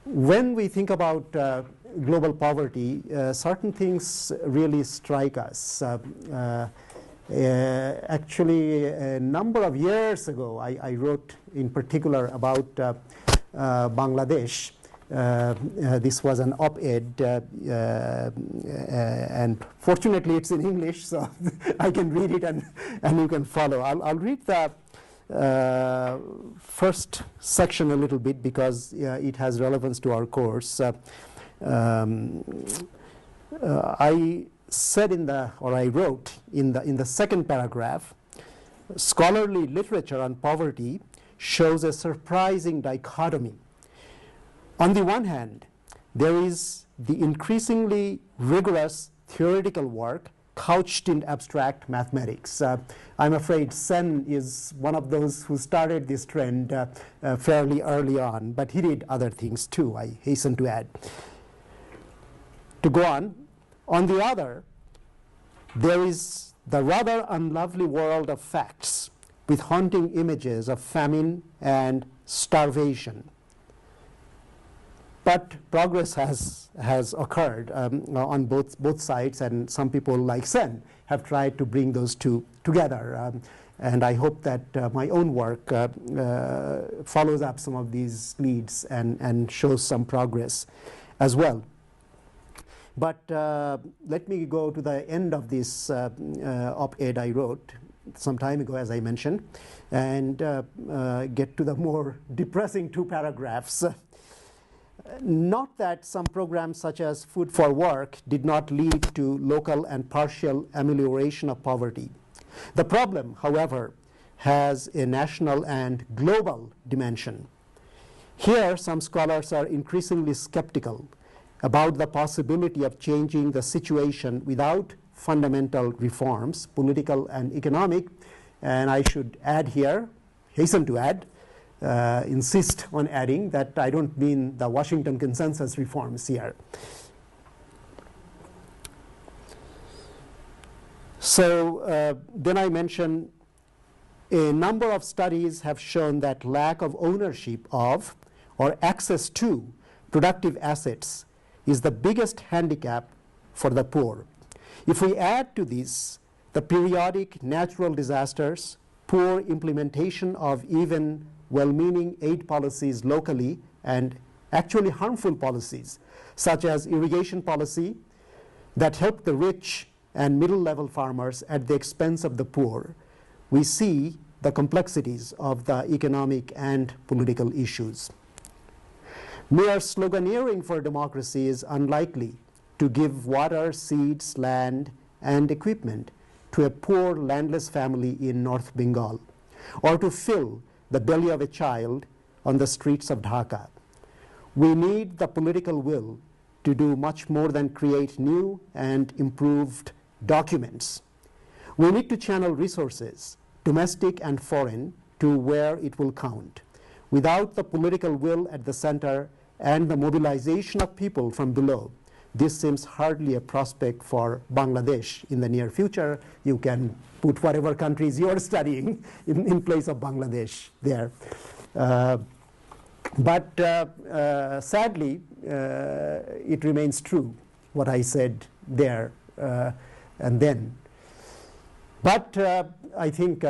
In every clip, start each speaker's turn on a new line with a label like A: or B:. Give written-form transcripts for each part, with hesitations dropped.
A: when we think about global poverty, certain things really strike us. Actually, a number of years ago, I wrote in particular about Bangladesh. This was an op-ed, and fortunately it's in English, so I can read it and you can follow. I'll read the first section a little bit because it has relevance to our course. I said I wrote in the second paragraph, scholarly literature on poverty shows a surprising dichotomy. On the one hand, there is the increasingly rigorous theoretical work couched in abstract mathematics. I'm afraid Sen is one of those who started this trend fairly early on, but he did other things too, I hasten to add. To go on the other, there is the rather unlovely world of facts with haunting images of famine and starvation. But progress has occurred on both sides, and some people like Sen have tried to bring those two together. And I hope that my own work follows up some of these leads and shows some progress as well. But let me go to the end of this op-ed I wrote some time ago, as I mentioned, and get to the more depressing two paragraphs. Not that some programs such as Food for Work did not lead to local and partial amelioration of poverty. The problem, however, has a national and global dimension. Here, some scholars are increasingly skeptical about the possibility of changing the situation without fundamental reforms, political and economic, and I should add here, hasten to add, insist on adding that I don't mean the Washington Consensus reforms here. So then I mentioned a number of studies have shown that lack of ownership of or access to productive assets is the biggest handicap for the poor. If we add to this the periodic natural disasters, poor implementation of even well-meaning aid policies locally, and actually harmful policies, such as irrigation policy that help the rich and middle-level farmers at the expense of the poor, we see the complexities of the economic and political issues. Mere sloganeering for democracy is unlikely to give water, seeds, land, and equipment to a poor landless family in North Bengal, or to fill the belly of a child on the streets of Dhaka. We need the political will to do much more than create new and improved documents. We need to channel resources, domestic and foreign, to where it will count. Without the political will at the center and the mobilization of people from below, this seems hardly a prospect for Bangladesh in the near future. You can put whatever countries you're studying in place of Bangladesh there. But sadly, it remains true, what I said there and then. But I think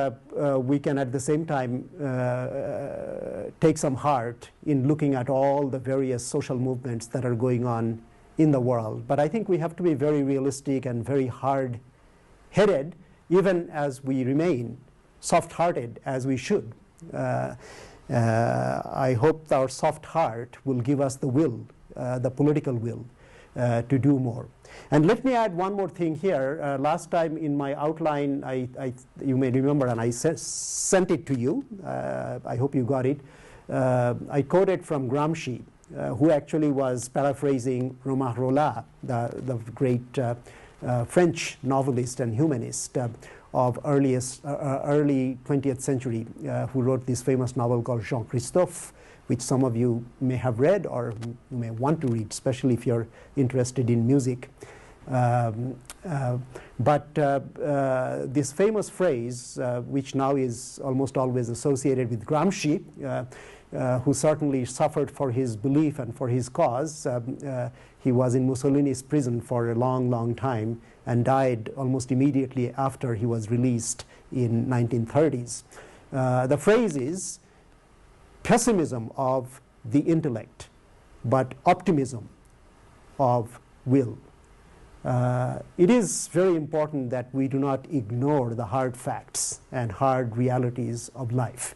A: we can at the same time take some heart in looking at all the various social movements that are going on in the world. But I think we have to be very realistic and very hard-headed, even as we remain soft-hearted as we should. I hope our soft heart will give us the will, the political will, to do more. And let me add one more thing here. Last time in my outline, you may remember, and I sent it to you. I hope you got it. I quoted from Gramsci, who actually was paraphrasing Romain Rolland, the great French novelist and humanist of early 20th century, who wrote this famous novel called Jean-Christophe, which some of you may have read or you may want to read, especially if you're interested in music. But this famous phrase, which now is almost always associated with Gramsci, who certainly suffered for his belief and for his cause. He was in Mussolini's prison for a long, long time and died almost immediately after he was released in 1930s. The phrase is pessimism of the intellect, but optimism of will. It is very important that we do not ignore the hard facts and hard realities of life.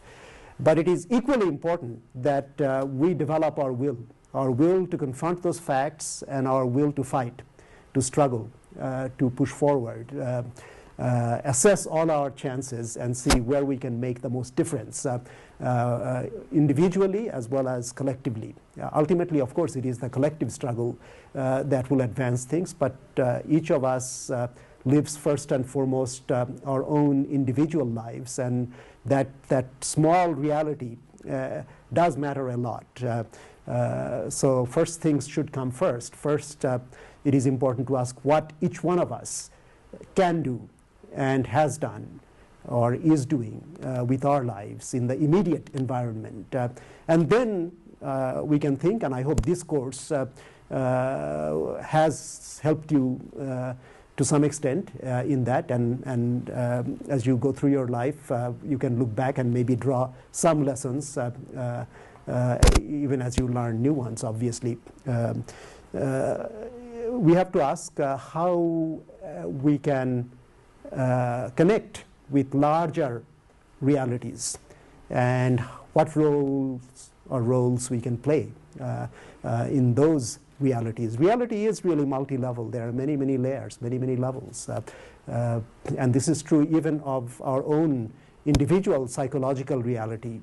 A: But it is equally important that we develop our will to confront those facts and our will to fight, to struggle, to push forward, assess all our chances and see where we can make the most difference, individually as well as collectively. Ultimately, of course, it is the collective struggle that will advance things, but each of us lives first and foremost our own individual lives, and that small reality does matter a lot. So first things should come first. First, it is important to ask what each one of us can do and has done or is doing with our lives in the immediate environment. And then we can think, and I hope this course has helped you to some extent in that, and as you go through your life, you can look back and maybe draw some lessons, even as you learn new ones, obviously. We have to ask how we can connect with larger realities and what roles we can play in those realities. Reality is really multi-level. There are many, many layers, many, many levels. And this is true even of our own individual psychological reality.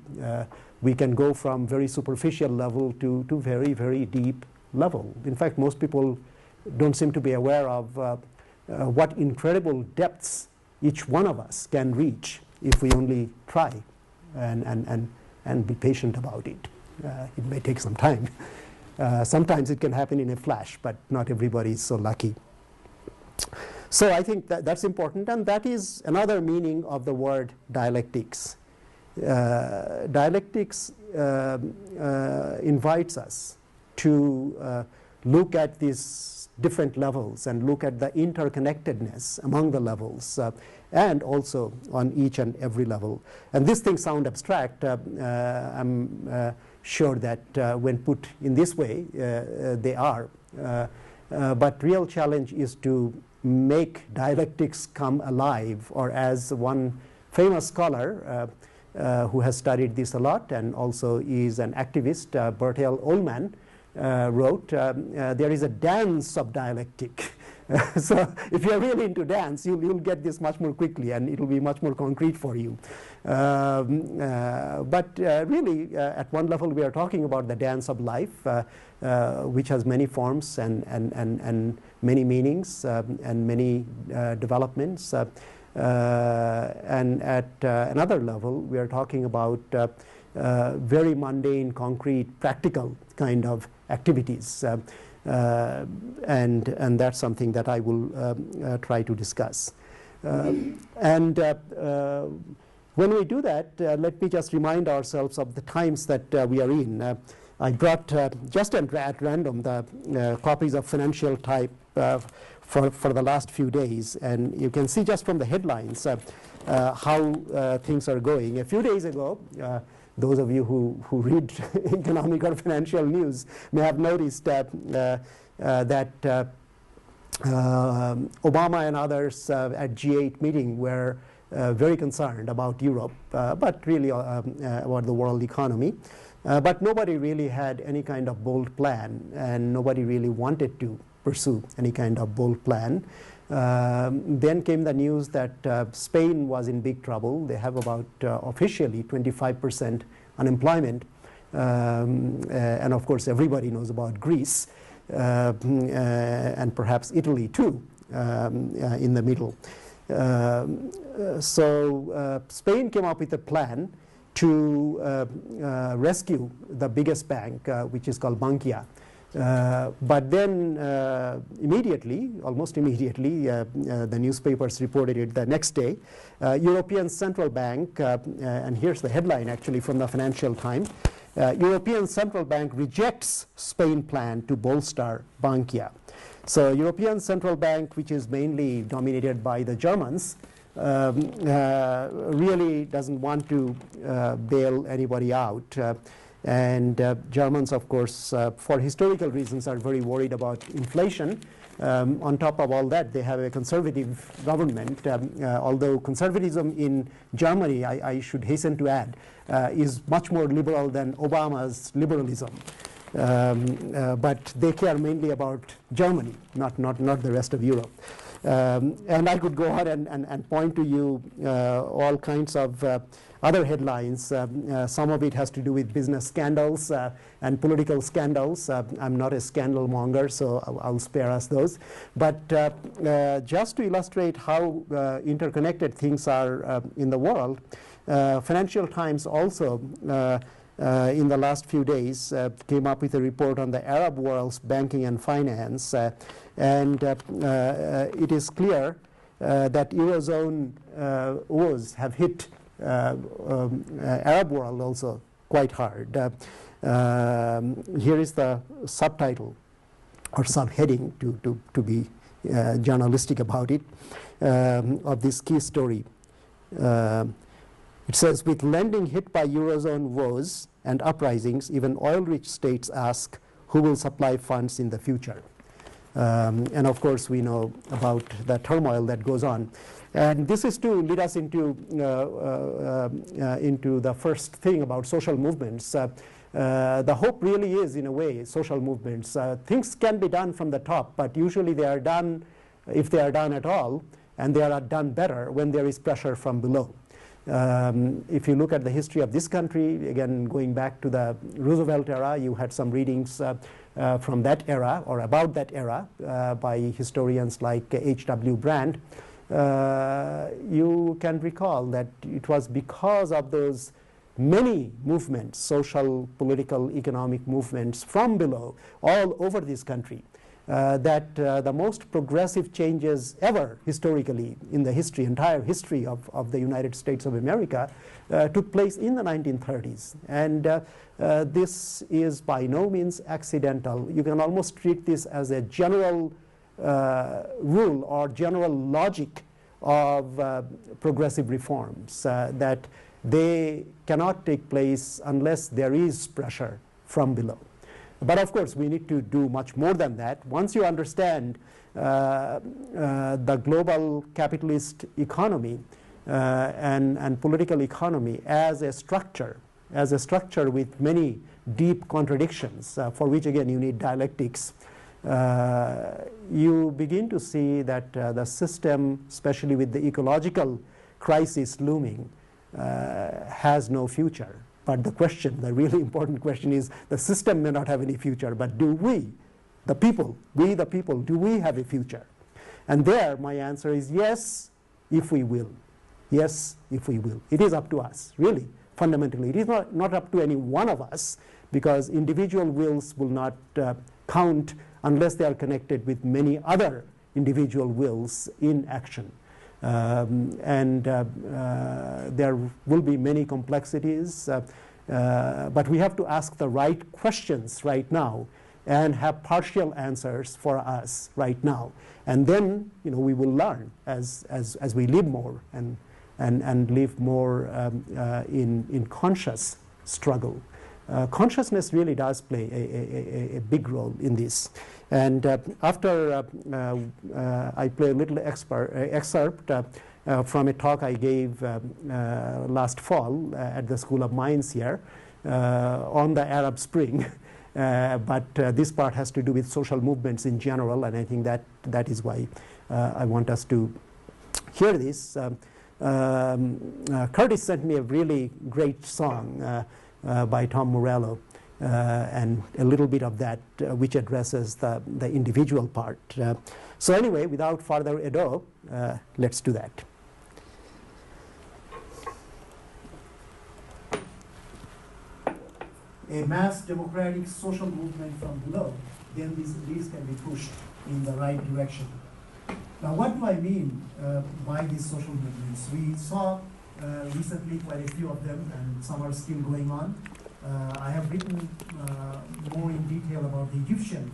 A: We can go from very superficial level to very, very deep level. In fact, most people don't seem to be aware of what incredible depths each one of us can reach if we only try and be patient about it. It may take some time. Sometimes it can happen in a flash, but not everybody is so lucky. So I think that's important, and that is another meaning of the word dialectics. Dialectics invites us to look at these different levels and look at the interconnectedness among the levels and also on each and every level. And these things sound abstract. I'm sure that when put in this way, they are. But real challenge is to make dialectics come alive, or as one famous scholar who has studied this a lot and also is an activist, Bertel Ollman, wrote, there is a dance of dialectic. So if you're really into dance, you'll get this much more quickly and it'll be much more concrete for you. But really, at one level, we are talking about the dance of life, which has many forms and many meanings and many developments. And at another level, we are talking about very mundane, concrete, practical kind of activities. And that's something that I will try to discuss. And when we do that, let me just remind ourselves of the times that we are in. I brought just at random the copies of Financial Type for the last few days, and you can see just from the headlines how things are going. A few days ago, those of you who read economic or financial news may have noticed that Obama and others at G8 meeting were very concerned about Europe, but really about the world economy. But nobody really had any kind of bold plan, and nobody really wanted to pursue any kind of bold plan. Then came the news that Spain was in big trouble. They have about officially 25% unemployment. And of course, everybody knows about Greece and perhaps Italy too in the middle. So Spain came up with a plan to rescue the biggest bank, which is called Bankia. But then immediately, almost immediately, the newspapers reported it the next day, European Central Bank, and here's the headline actually from the Financial Times, European Central Bank rejects Spain plan to bolster Bankia. So European Central Bank, which is mainly dominated by the Germans, really doesn't want to bail anybody out. And Germans, of course, for historical reasons, are very worried about inflation. On top of all that, they have a conservative government, although conservatism in Germany, I should hasten to add, is much more liberal than Obama's liberalism. But they care mainly about Germany, not the rest of Europe. And I could go on and point to you all kinds of other headlines. Some of it has to do with business scandals and political scandals. I'm not a scandal monger, so I'll spare us those. But just to illustrate how interconnected things are in the world, Financial Times also in the last few days came up with a report on the Arab world's banking and finance. And it is clear that Eurozone woes have hit Arab world also quite hard. Here is the subtitle or subheading to be journalistic about it of this key story. It says, with lending hit by Eurozone woes and uprisings, even oil-rich states ask who will supply funds in the future. And of course, we know about the turmoil that goes on. And this is to lead us into the first thing about social movements. The hope really is, in a way, social movements. Things can be done from the top, but usually they are done, if they are done at all, and they are done better when there is pressure from below. If you look at the history of this country, again, going back to the Roosevelt era, you had some readings from that era or about that era by historians like H.W. Brandt. You can recall that it was because of those many movements, social, political, economic movements from below all over this country, that the most progressive changes ever historically in the entire history of the United States of America took place in the 1930s. And this is by no means accidental. You can almost treat this as a general rule or general logic of progressive reforms, that they cannot take place unless there is pressure from below. But of course, we need to do much more than that. Once you understand the global capitalist economy and political economy as a structure with many deep contradictions, for which again you need dialectics, you begin to see that the system, especially with the ecological crisis looming, has no future. But the question, the really important question is, the system may not have any future, but do we, the people, do we have a future? And there, my answer is yes, if we will. Yes, if we will. It is up to us, really, fundamentally. It is not up to any one of us, because individual wills will not count unless they are connected with many other individual wills in action. There will be many complexities, but we have to ask the right questions right now and have partial answers for us right now. And then, we will learn as we live more and live more in conscious struggle. Consciousness really does play a big role in this. And after I play a little excerpt from a talk I gave last fall at the School of Mines here on the Arab Spring. But this part has to do with social movements in general, and I think that is why I want us to hear this. Curtis sent me a really great song by Tom Morello, and a little bit of that which addresses the individual part. So anyway, without further ado, let's do that. A mass democratic social movement from below, then these can be pushed in the right direction. Now, what do I mean by these social movements? We saw recently quite a few of them, and some are still going on.
B: I have written more in detail about the Egyptian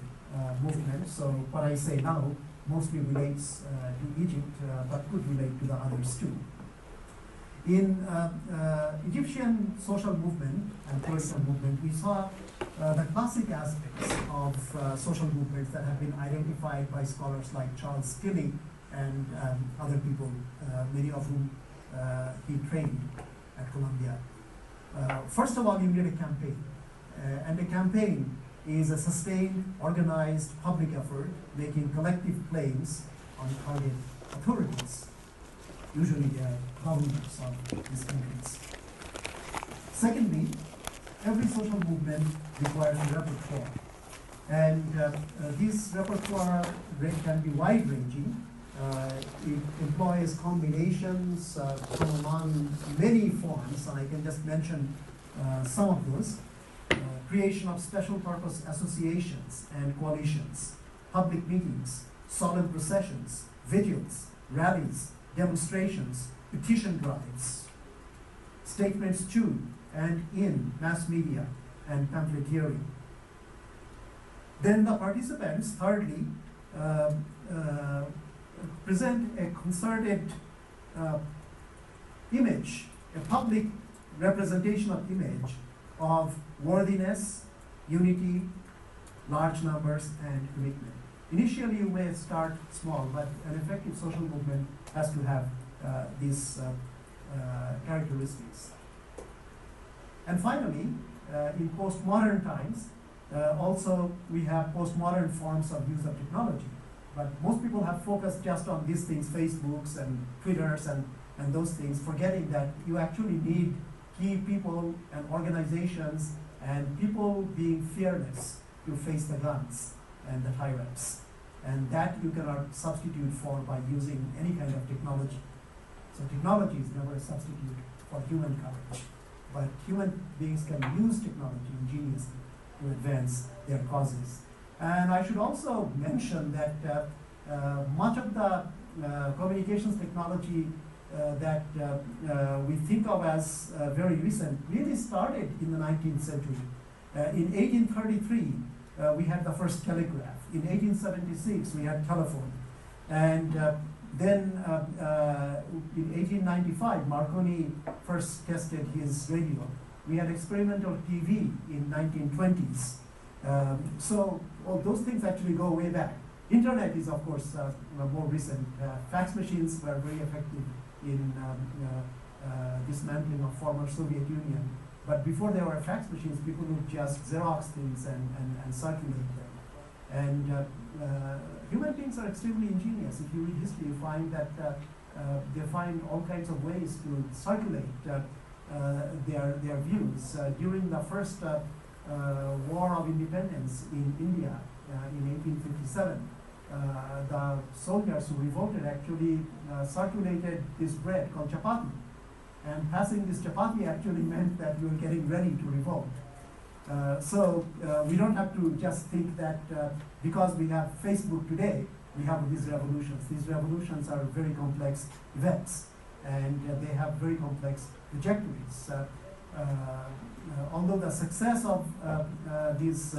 B: movement, so what I say now mostly relates to Egypt, but could relate to the others too. In Egyptian social movement and political movement, we saw the classic aspects of social movements that have been identified by scholars like Charles Tilly and other people, many of whom he trained at Columbia. First of all, you need a campaign. And a campaign is a sustained, organized public effort making collective claims on target authorities. Usually they are governments of these countries. Secondly, every social movement requires a repertoire. And this repertoire can be wide-ranging. It employs combinations from among many forms, and I can just mention some of those. Creation of special purpose associations and coalitions, public meetings, solemn processions, vigils, rallies, demonstrations, petition drives, statements to and in mass media, and pamphleteering. Then the participants, thirdly, present a concerted image, a public representation of image of worthiness, unity, large numbers, and commitment. Initially, you may start small, but an effective social movement has to have these characteristics. And finally, in postmodern times, also we have postmodern forms of use of technology. But most people have focused just on these things, Facebooks and Twitters and those things, forgetting that you actually need key people and organizations and people being fearless to face the guns and the tyrants. And that you cannot substitute for by using any kind of technology. So technology is never a substitute for human courage. But human beings can use technology ingeniously to advance their causes. And I should also mention that much of the communications technology that we think of as very recent really started in the 19th century. In 1833, we had the first telegraph. In 1876, we had telephone. And then in 1895, Marconi first tested his radio. We had experimental TV in 1920s. So all those things actually go way back. Internet is, of course, more recent. Fax machines were very effective in dismantling of former Soviet Union. But before there were fax machines, people would just Xerox things and circulate them. And human beings are extremely ingenious. If you read history, you find that they find all kinds of ways to circulate their views. During the first War of Independence in India in 1857, the soldiers who revolted actually circulated this bread called chapati. And passing this chapati actually meant that you were getting ready to revolt. So we don't have to just think that because we have Facebook today, we have these revolutions. These revolutions are very complex events, and they have very complex trajectories. Although the success of these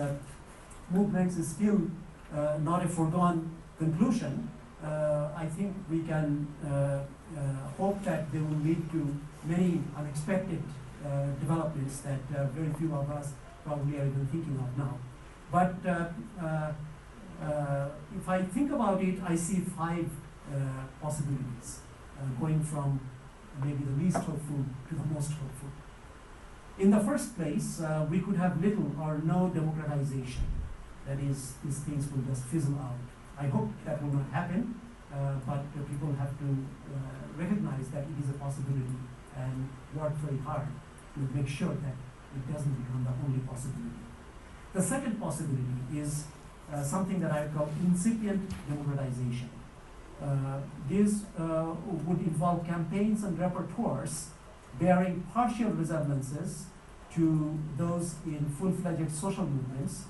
B: movements is still not a foregone conclusion, I think we can hope that they will lead to many unexpected developments that very few of us probably are even thinking of now. But if I think about it, I see 5 possibilities, going from maybe the least hopeful to the most hopeful. In the first place, we could have little or no democratization. That is, these things will just fizzle out. I hope that will not happen, but people have to recognize that it is a possibility and work very hard to make sure that it doesn't become the only possibility. The second possibility is something that I call incipient democratization. This would involve campaigns and repertoires bearing partial resemblances to those in full-fledged social movements,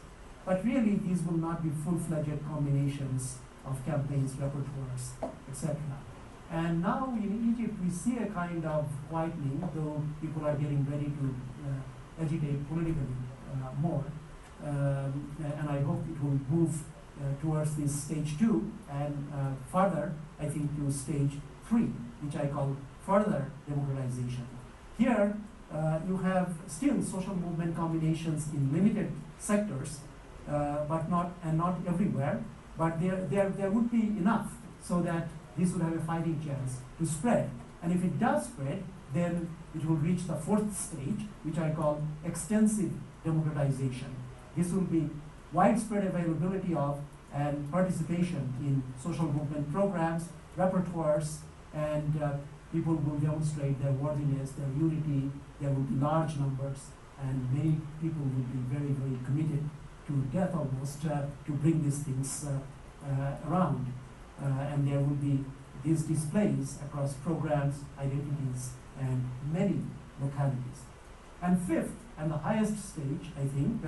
B: but really these will not be full-fledged combinations of campaigns, repertoires, etc. And now in Egypt we see a kind of whitening, though people are getting ready to agitate politically more. And I hope it will move towards this stage 2 and further, I think, to stage 3, which I call further democratization. Here, you have still social movement combinations in limited sectors, but not everywhere. But there would be enough so that this would have a fighting chance to spread. And if it does spread, then it will reach the 4th stage, which I call extensive democratization. This will be widespread availability of and participation in social movement programs, repertoires, and people will demonstrate their worthiness, their unity. There will be large numbers, and many people will be very, very committed to death almost to bring these things around. And there will be these displays across programs, identities, and many localities. And 5th, and the highest stage, I think,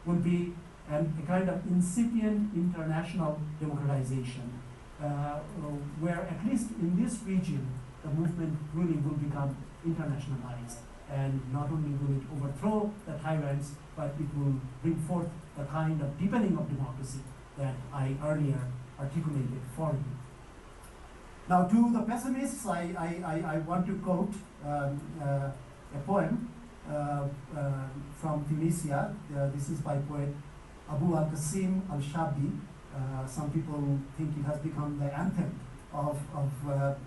B: will be a kind of incipient international democratization, where at least in this region, the movement really will become internationalized. And not only will it overthrow the tyrants, but it will bring forth the kind of deepening of democracy that I earlier articulated for you. Now, to the pessimists, I want to quote a poem from Tunisia. This is by poet Abu al-Qasim al-Shabi. Some people think it has become the anthem of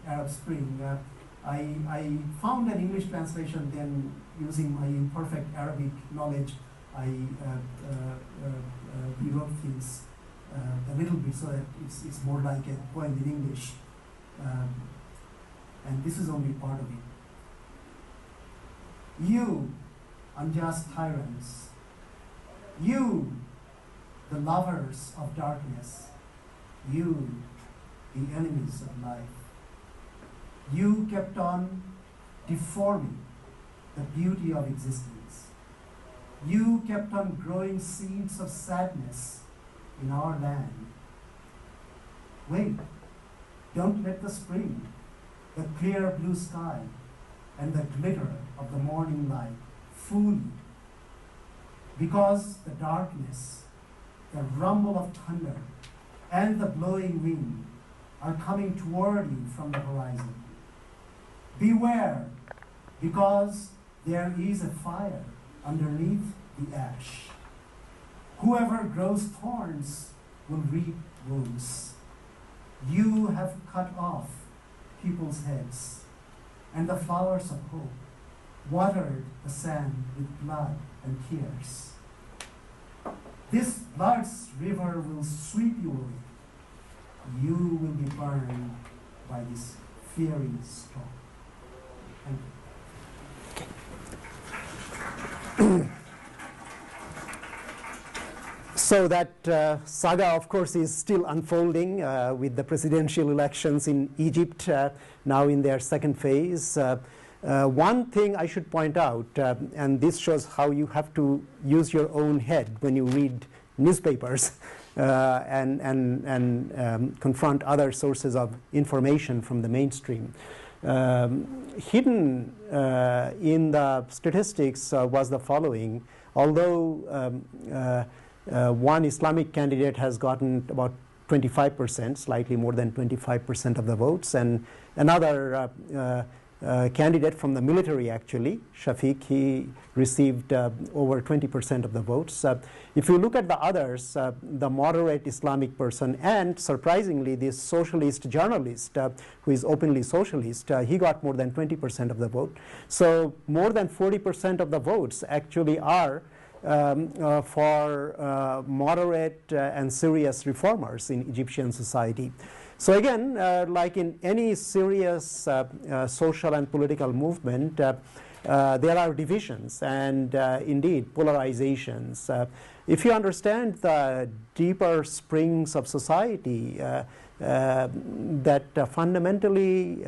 B: Arab Spring. I found an English translation, then using my imperfect Arabic knowledge, I rewrote things a little bit so that it's more like a poem in English. And this is only part of it. You, unjust tyrants, you, the lovers of darkness, you, the enemies of life, you kept on deforming the beauty of existence. You kept on growing seeds of sadness in our land. Wait, don't let the spring, the clear blue sky, and the glitter of the morning light fool you. Because the darkness, the rumble of thunder, and the blowing wind are coming toward you from the horizon. Beware, because there is a fire underneath the ash. Whoever grows thorns will reap wounds. You have cut off people's heads, and the flowers of hope watered the sand with blood and tears. This blood's river will sweep you away. You will be burned by this fiery storm. Thank you.
A: So that saga, of course, is still unfolding with the presidential elections in Egypt now in their 2nd phase. One thing I should point out, and this shows how you have to use your own head when you read newspapers and confront other sources of information from the mainstream. Hidden in the statistics was the following. Although one Islamic candidate has gotten about 25%, slightly more than 25% of the votes, and another candidate from the military, actually, Shafiq, he received over 20% of the votes. If you look at the others, the moderate Islamic person, and surprisingly, this socialist journalist who is openly socialist, he got more than 20% of the vote. So more than 40% of the votes actually are for moderate and serious reformers in Egyptian society. So again, like in any serious social and political movement, there are divisions and indeed polarizations. If you understand the deeper springs of society, that fundamentally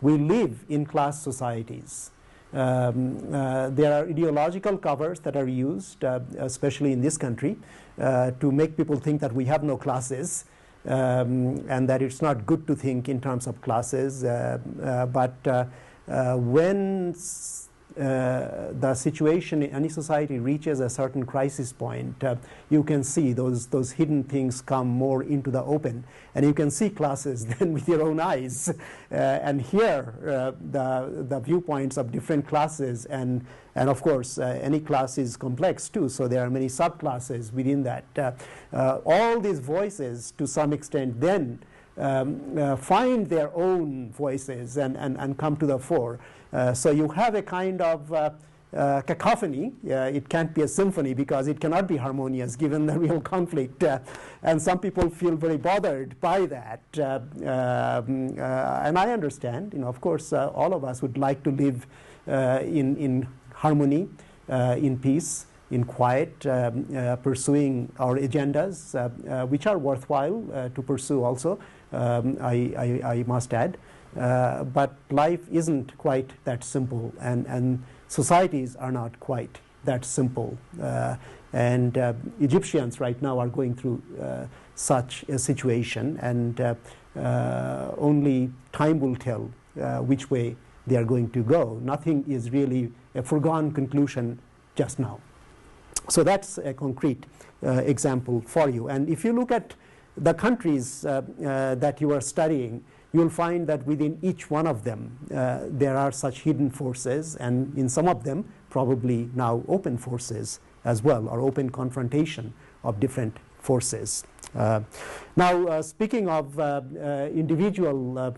A: we live in class societies. There are ideological covers that are used, especially in this country, to make people think that we have no classes. And that it's not good to think in terms of classes, but when the situation in any society reaches a certain crisis point, you can see those hidden things come more into the open, and you can see classes then with your own eyes, and hear the viewpoints of different classes, and of course any class is complex too, so there are many subclasses within that. All these voices to some extent then find their own voices and come to the fore. So you have a kind of cacophony. It can't be a symphony because it cannot be harmonious given the real conflict. And some people feel very bothered by that. And I understand, of course, all of us would like to live in harmony, in peace, in quiet, pursuing our agendas, which are worthwhile to pursue also, I must add. But life isn't quite that simple, and societies are not quite that simple. And Egyptians right now are going through such a situation, and only time will tell which way they are going to go. Nothing is really a foregone conclusion just now. So that's a concrete example for you. And if you look at the countries that you are studying, you'll find that within each one of them there are such hidden forces, and in some of them probably now open forces as well, or open confrontation of different forces. Now, speaking of individual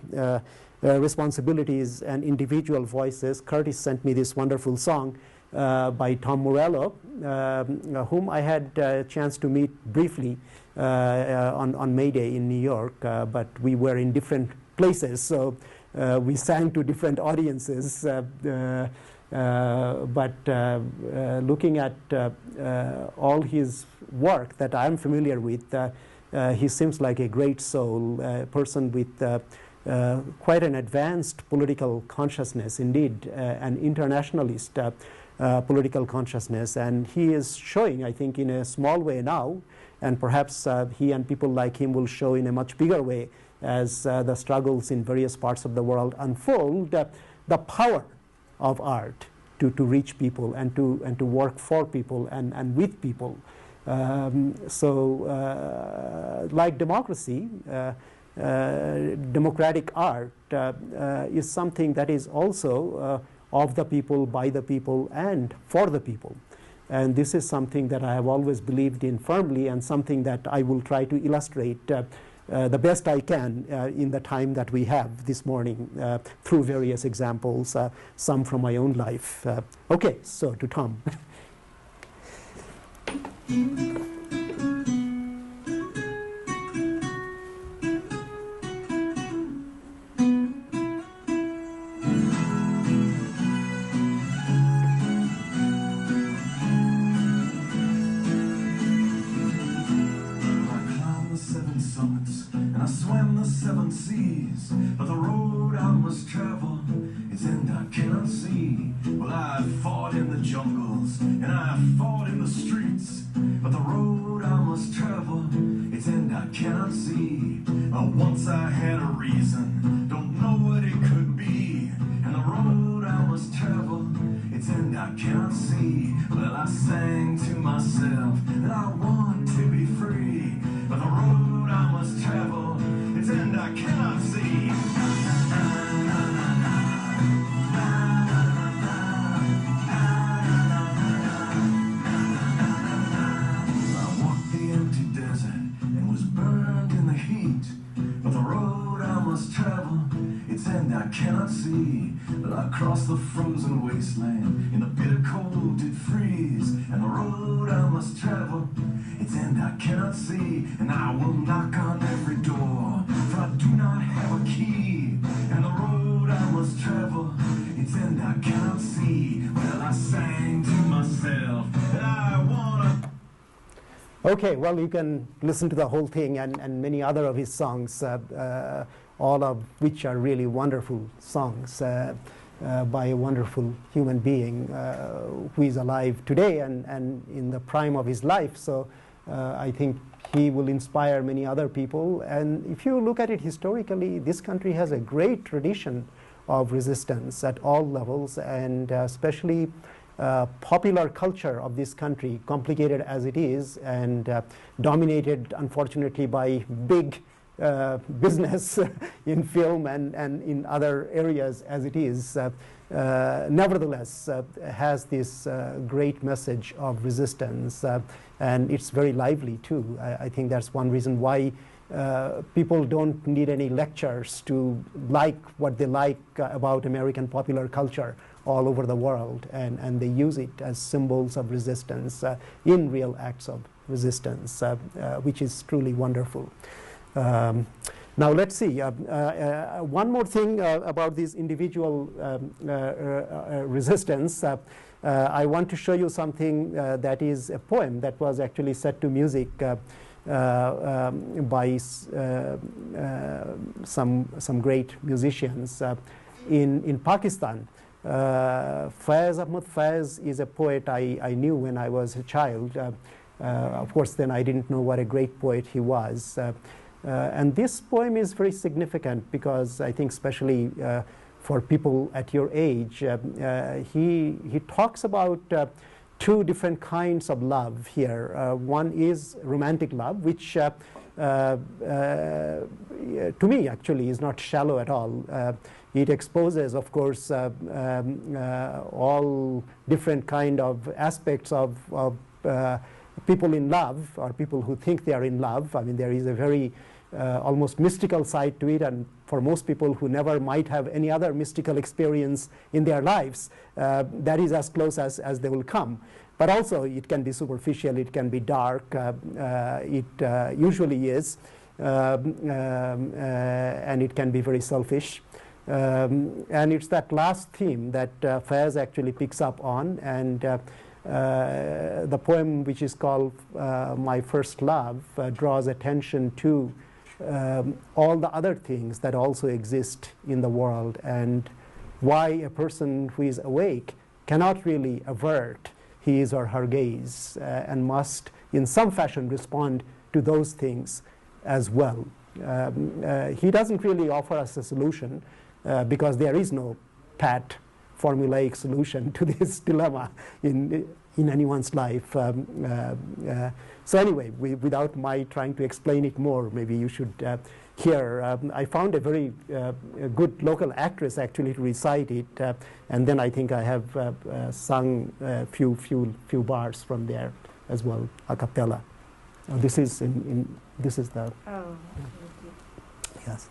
A: responsibilities and individual voices, Curtis sent me this wonderful song by Tom Morello, whom I had a chance to meet briefly on May Day in New York, but we were in different places, so we sang to different audiences. But looking at all his work that I'm familiar with, he seems like a great soul, a person with quite an advanced political consciousness, indeed, an internationalist political consciousness, and he is showing, I think, in a small way now, and perhaps he and people like him will show in a much bigger way as the struggles in various parts of the world unfold, the power of art to reach people and to work for people and with people. So like democracy, democratic art is something that is also of the people, by the people, and for the people. And this is something that I have always believed in firmly, and something that I will try to illustrate the best I can in the time that we have this morning through various examples, some from my own life. Okay, so to Tom.
C: Across the frozen wasteland, in the bitter cold it freeze, and the road I must travel, its end I cannot see, and I will knock on every door, for I do not have a key, and the road I must travel, its end I cannot see. Well, I sang to myself that I wanna.
A: Okay, well, you can listen to the whole thing and many other of his songs, all of which are really wonderful songs. By a wonderful human being who is alive today and in the prime of his life. So I think he will inspire many other people. And if you look at it historically, this country has a great tradition of resistance at all levels, and especially popular culture of this country, complicated as it is, and dominated, unfortunately, by big business in film and in other areas as it is, nevertheless has this great message of resistance, and it's very lively too. I think that's one reason why people don't need any lectures to like what they like about American popular culture all over the world, and they use it as symbols of resistance in real acts of resistance, which is truly wonderful. Now let's see, one more thing about this individual resistance. I want to show you something that is a poem that was actually set to music by some great musicians in Pakistan. Faiz Ahmad Faiz is a poet I knew when I was a child. Of course, then I didn't know what a great poet he was. And this poem is very significant because I think especially for people at your age, he talks about two different kinds of love here. One is romantic love, which to me actually is not shallow at all. It exposes, of course, all different kind of aspects of people in love, or people who think they are in love. I mean, there is a very almost mystical side to it, and for most people who never might have any other mystical experience in their lives, that is as close as they will come. But also it can be superficial, it can be dark, it usually is, and it can be very selfish. And it's that last theme that Faiz actually picks up on, and the poem, which is called My First Love, draws attention to all the other things that also exist in the world, and why a person who is awake cannot really avert his or her gaze and must in some fashion respond to those things as well. He doesn't really offer us a solution because there is no pat formulaic solution to this dilemma in anyone's life. So anyway, without my trying to explain it more, maybe you should hear. I found a very good local actress actually to recite it, and then I think I have sung a few bars from there as well, a cappella. This is this is the. Oh. Yes.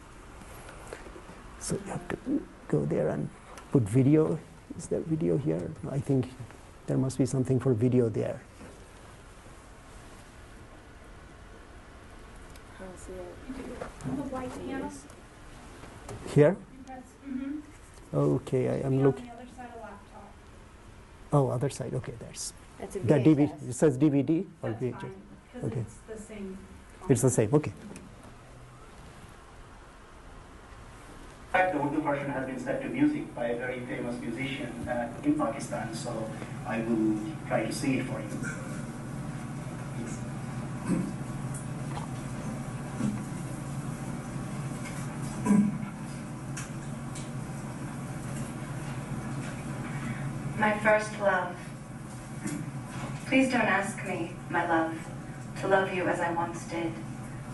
A: So you have to go there and put video. Is there video here? I think there must be something for video there.
D: The white panel.
A: Here?
D: Mm-hmm.
A: Okay, I am looking.
D: On the other side of the laptop.
A: Oh, other side. Okay, there's.
E: That's a
A: The DVD.
E: VHS.
A: It says DVD or
D: That's
A: VHS.
D: fine, because
A: Okay.
D: it's the same.
A: It's the same. Okay.
F: In fact, the Urdu version has been set to music by a very famous musician in Pakistan, so I will try to see it for you.
G: My first love. Please don't ask me, my love, to love you as I once did.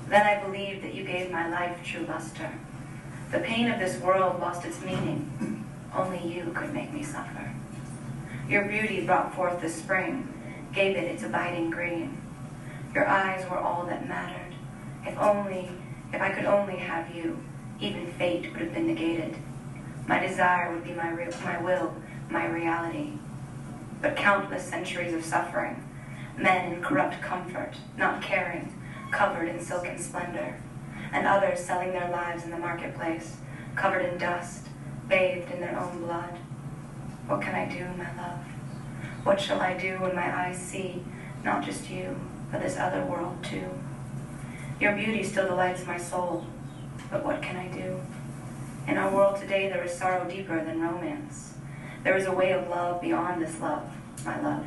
G: Then I believed that you gave my life true luster. The pain of this world lost its meaning. Only you could make me suffer. Your beauty brought forth the spring, gave it its abiding green. Your eyes were all that mattered. If I could only have you, even fate would have been negated. My desire would be my will, my reality. But countless centuries of suffering, men in corrupt comfort, not caring, covered in silken splendor, and others selling their lives in the marketplace, covered in dust, bathed in their own blood. What can I do, my love? What shall I do when my eyes see not just you, but this other world too? Your beauty still delights my soul, but what can I do? In our world today, there is sorrow deeper than romance. There is a way of love beyond this love, my love.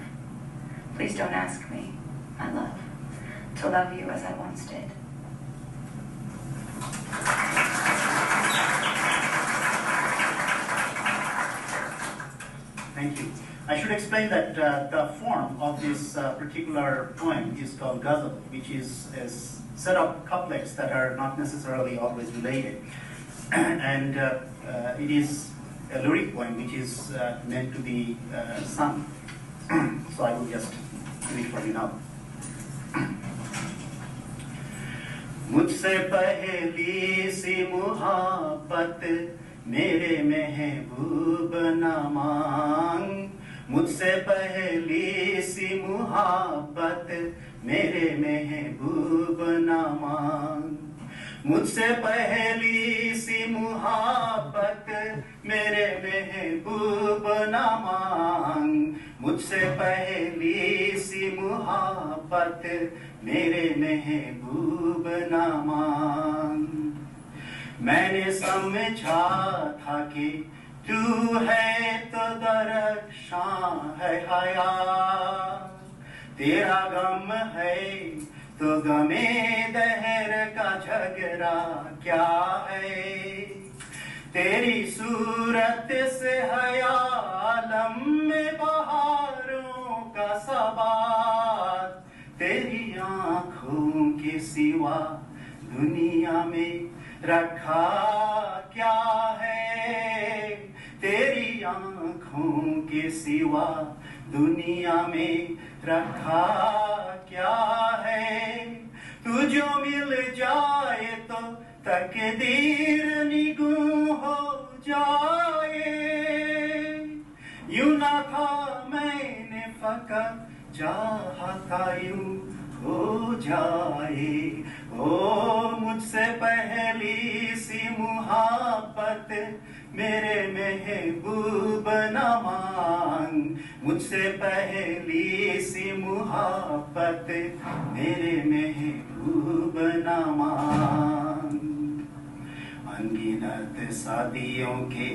G: Please don't ask me, my love, to love you as I once did.
F: Thank you. I should explain that the form of this particular poem is called ghazal, which is a set of couplets that are not necessarily always related. And it is a lyric poem which is meant to be sung. So I will just read for you now. मुझसे पहली सी मुहाबत मेरे महबूब ना मांग, मुझसे पहली सी मुहाबत मेरे महबूब ना मांग, मुझसे पहली सी मुहाबत मेरे महबूब ना मांग, मुझसे पहली सी मुहाबत मेरे महबूब ना मांग। मैंने समझा था कि तू है तो दरख्शां है हया, तेरा गम है तो गमे दहर का झगड़ा क्या है, तेरी सूरत से हया आलम में बहारों का सबात, तेरी आँखों के सिवा दुनिया में रखा क्या है, तेरी आँखों के सिवा दुनिया में रखा क्या है। तू जो मिल जाए तो तकदीर निगूं हो जाए, यूं ना था मैंने फकत चाहता यूं हो जाए। ओ मुझसे पहली सी मुहाबत मेरे महबूब ना मांग, मुझसे पहली सी मुहाबत मेरे महबूब ना मांग। अनगिनत सदियों के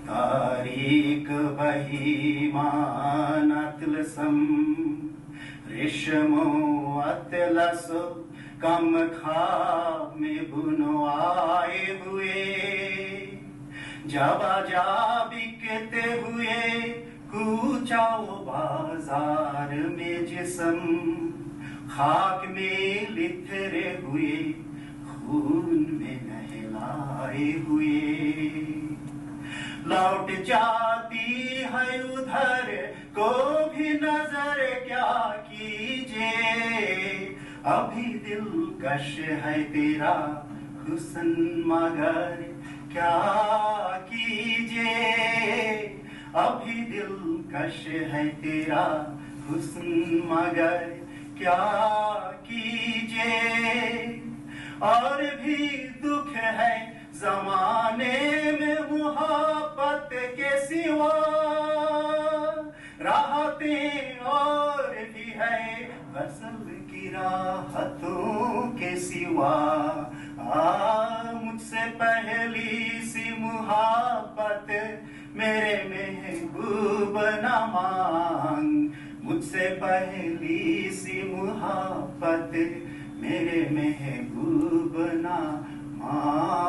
F: तारीख बहीमान अतलसम, रेशमो अतलस कम ख्वाब में बुनवाए हुए, जाबा जा बिकते हुए कूचाओ बाजार में जिस्म, खाक में लिथरे हुए खून में नहलाए हुए, लौट जाती है उधर को भी नजर क्या कीजिए, अभी दिलकश है तेरा हुस्न मगर क्या कीजिए, अभी दिलकश है तेरा हुस्न मगर क्या कीजिए, और भी दुख है जमाने में मुहब्बत के सिवा, राहतें और भी है गज़ल की राहतों के सिवा। मुझसे पहली सी मुहब्बत मेरे महबूब ना मांग, मुझसे पहली सी मुहब्बत मेरे महबूब ना मांग।